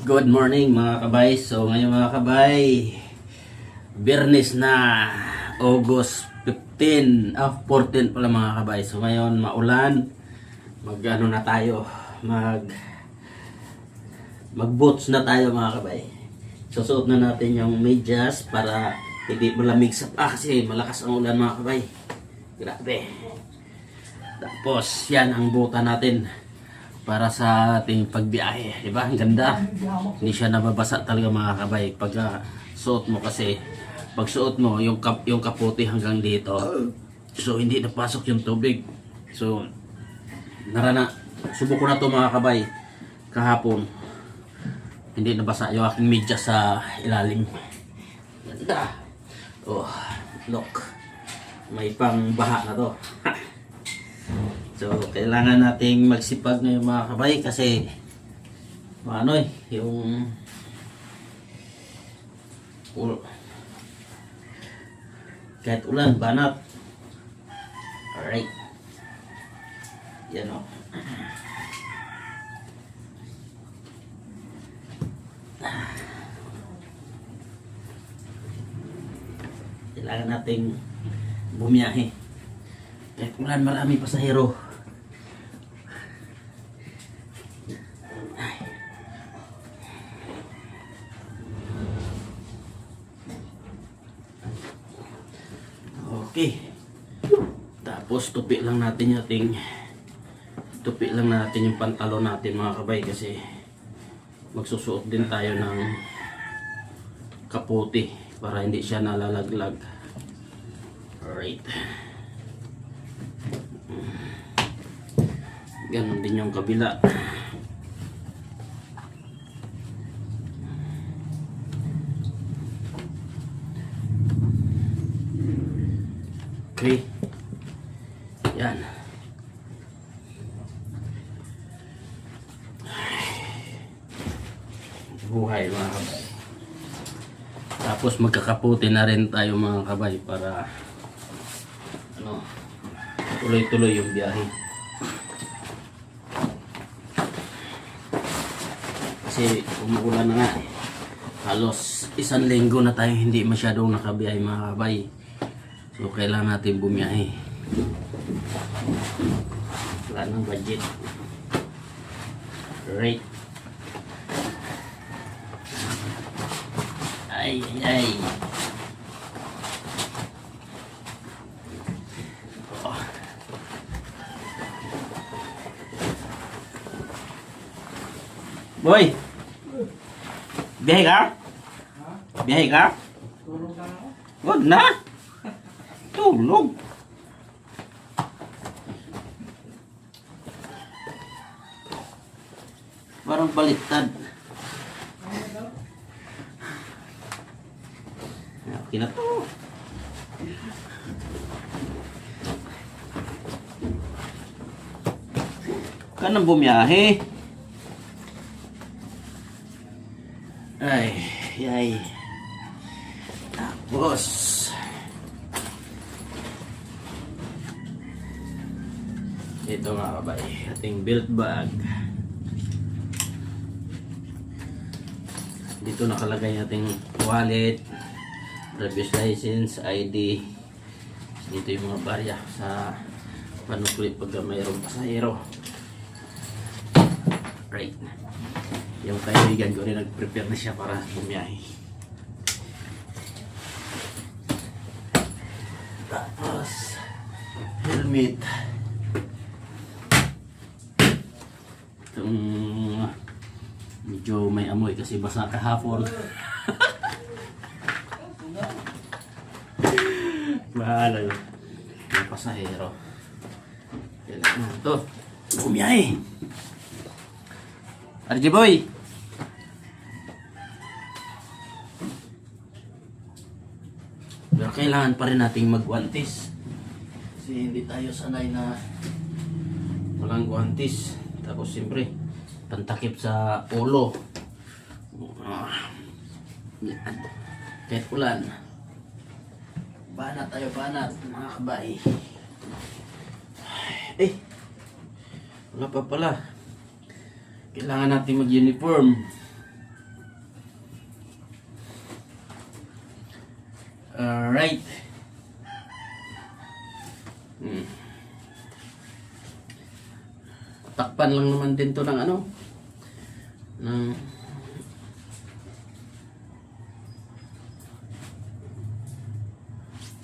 Good morning mga kabay. So ngayon mga kabay, Biyernes na, August 15, 14 pala mga kabay. So ngayon maulan, mag-ano na tayo, mag-boots na tayo mga kabay. Susuot na natin yung medyas para hindi malamig sa kasi malakas ang ulan mga kabay. Grabe. Tapos yan ang buta natin para sa ating pagbiyahe, di ba? Ang ganda. Hindi siya nababasa talaga mga kabay pag suot mo kasi pag suot mo yung kaputi hanggang dito. So hindi napasok yung tubig. So subok ko na to mga kabay kahapon. Hindi nabasa yung aking medyas sa ilalim. Ganda. Oh, look. May pang baha na to. So, kailangan nating magsipag ngayon mga kabay kasi yung kahit ulan, banat. Alright. Yan o. Kailangan nating bumiyahe. Kahit ulan, marami pasahero. Okay. Tapos tupi lang natin yung pantalon natin mga kabay kasi magsusuot din tayo ng kaputi para hindi siya nalalaglag. Alright. Ganon din yung kabila. Okay. Yan. Buhay mga kabay. Tapos magkakaputi na rin tayo mga kabay para tuloy-tuloy yung biyahe. Kasi umuulan na nga. Halos isang linggo na tayo hindi masyadong nakabiyahe mga kabay. So kailangan natin bumiyahe. Wala ng budget. Right. Ay. Oh. Boy. Biyahe ka? Biyahe ka? Wag na. Tulog. Parang baliktad. Okay na to. Kanang bumiyahe. Ay. Tapos ito mga kabay, ating belt bag. Dito nakalagay nating wallet, driver's license, ID. Dito yung mga barya sa panukli pag mayroong pasahero. Right. Yung kaibigan ko rin nag-prepare na siya para bumiyahe. Tapos helmet. Medyo may amoy kasi basa kahapon. Bahala yun. Yung pasahero. Kailangan na ito. Bumiyahe. RJ boy. Pero kailangan pa rin nating magwantis. Kasi hindi tayo sanay na walang guwantis. Tapos siyempre pantakip sa ulo. Yan. Kahit ulan. Banat tayo, banat mga kabay. Wala pa pala. Kailangan natin mag-uniform. Alright. Takpan lang naman din to ng ano. Ng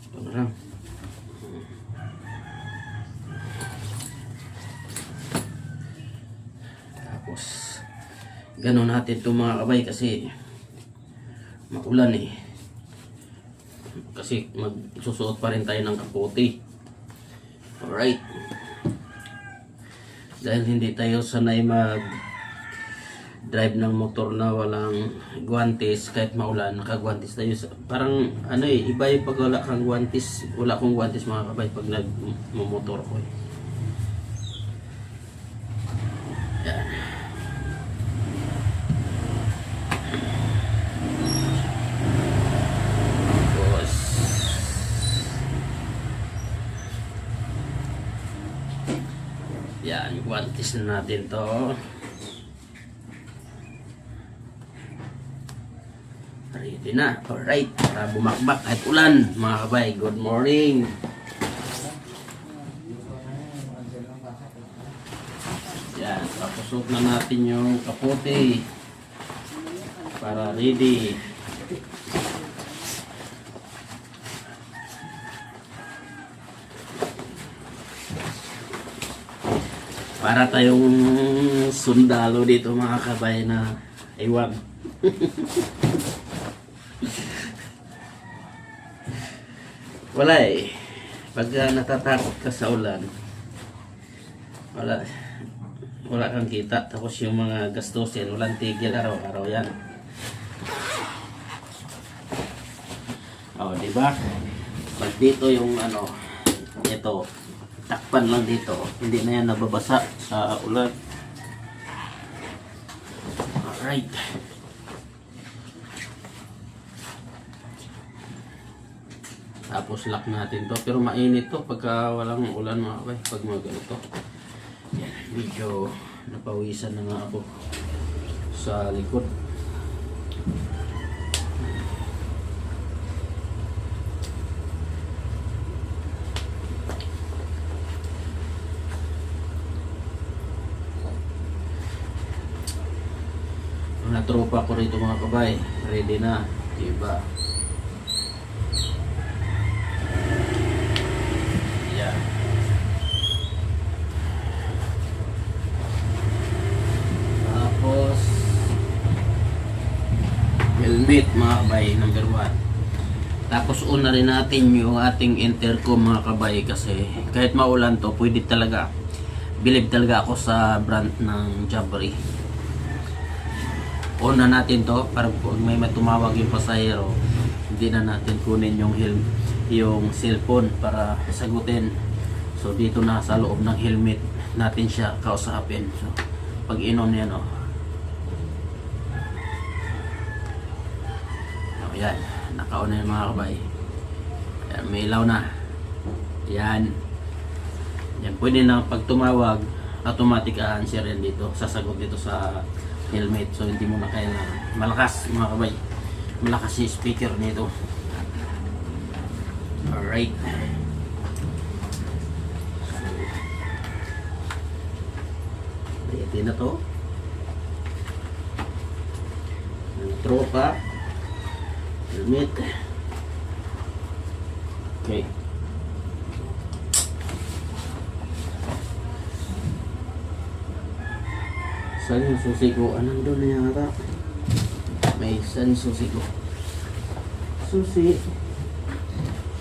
ito na lang. Tapos ganun natin ito mga kabay kasi maulan eh. Kasi magsusuot pa rin tayo ng kaputi. Alright. Dahil hindi tayo sanay mag drive ng motor na walang guwantes, kahit maulan nakagwantes tayo. Parang ano eh, iba yung pag wala kang guwantes. Wala akong guwantes mga kabay pag nagmumotor ko eh. Yan. Yan, guwantes na natin to. Ready na. Alright, para bumakbak at ulan mga kabay. Good morning. Yan, tapos na natin yung kapote para ready. Para tayong sundalo dito mga kabay na iwan. Wala eh. Pag natatakot ka sa ulan, wala kang kita. Tapos yung mga gastusin, walang tigil araw-araw yan. O, diba? Pag dito yung ano, ito, takpan lang dito, hindi na yan nababasa sa ulan. Alright. Tapos lock natin to, pero mainit to pagka walang ulan mga kabay. Pag mga ganito yan, medyo napawisan na nga ako sa likod. Mga tropa ko rito mga kabay, ready na, diba? Yan. Tapos helmet mga kabay, number 1. Tapos una rin natin yung ating intercom mga kabay, kasi kahit maulan to, pwede talaga, believe talaga ako sa brand ng Jabri. Una natin to para pag may matumawag yung pasahero, hindi na natin kunin yung cellphone para sagutin. So dito na sa loob ng helmet natin siya kausapin. So pag inon yan yan, naka-on na yung mga kabay. Yan, may ilaw na. Yan, pwede na pag tumawag, automatic answer yan dito, sasagot dito sa helmet. So hindi mo na kailangan malakas mga kabay, malakas yung speaker nito. Alright, so ready na to ng tropa helmet. Okay, saan yung susi ko? Anong doon na yata? May saan susi ko? Susi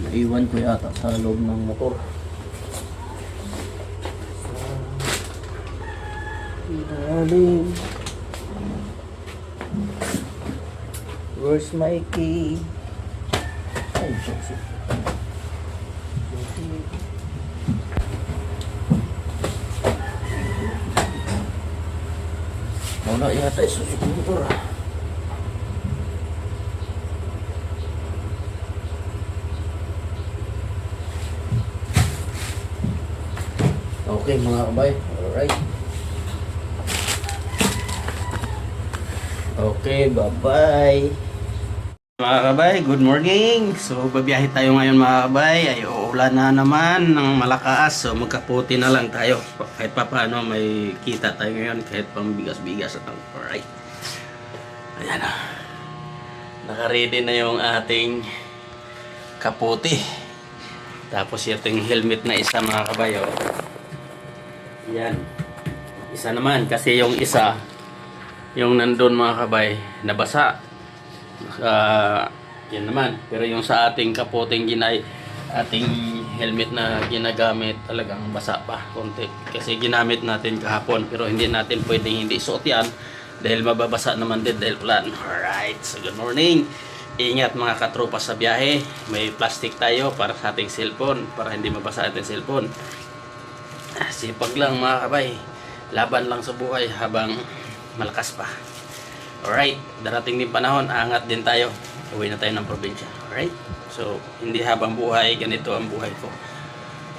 naiwan ko yata sa loob ng motor. Darling, where's my key? Ay, susi. Wala yata yung susi ko motor. Okay mga kabay, alright. Okay, bye-bye. Mga kabay, good morning. So, babiyahe tayo ngayon mga kabay. Ay, uulan na naman ng malakas. So, magkaputi na lang tayo. Kahit pa paano, may kita tayo ngayon. Kahit pang bigas-bigas at ang alright. Ayan na. Nakaready na yung ating kaputi. Tapos yung helmet na isa mga kabay. Oh. Ayan. Isa naman. Kasi yung isa, yung nandun mga kabay, nabasa. Yan naman, pero yung sa ating kaputing ating helmet na ginagamit talagang basa pa konti kasi ginamit natin kahapon, pero hindi natin pwedeng hindi suot yan dahil mababasa naman din dahil ulan. Alright, so good morning, ingat mga katropa sa biyahe. May plastic tayo para sa ating cellphone para hindi mabasa ating cellphone. Sipag lang mga kabay, laban lang sa buhay habang malakas pa. Alright, darating din panahon, aangat din tayo. Uwi na tayo ng probinsya. Alright? So, hindi habang buhay, ganito ang buhay ko.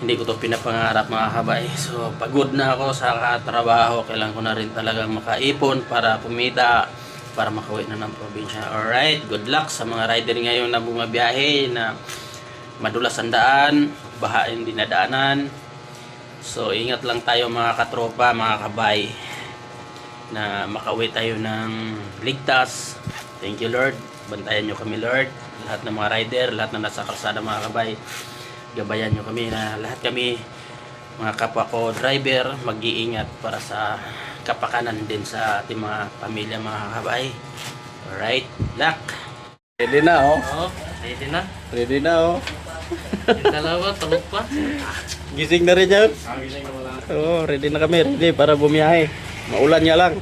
Hindi ko to pinapangarap mga kabay. So, pagod na ako sa katrabaho. Kailangan ko na rin talagang makaipon para kumita, para makauwi na ng probinsya. Alright, good luck sa mga rider ngayon na bumabiyahe, na madulas ang daan, bahain dinadaanan. So, ingat lang tayo mga katropa, mga kabay, na makauwi tayo ng ligtas. Thank you Lord, bantayan nyo kami Lord, lahat ng mga rider, lahat na nasa kalsada mga kabay, gabayan nyo kami na lahat kami mga kapwa ko driver mag-iingat para sa kapakanan din sa ating mga pamilya mga kabay. Alright, luck. Ready na oh. Oo, ready na. Ready na oh. Yung dalawa, tulog pa. Gising na rin yan. Gising na wala. Oh, ready na kami, ready para bumiyahe. Maulan niya lang.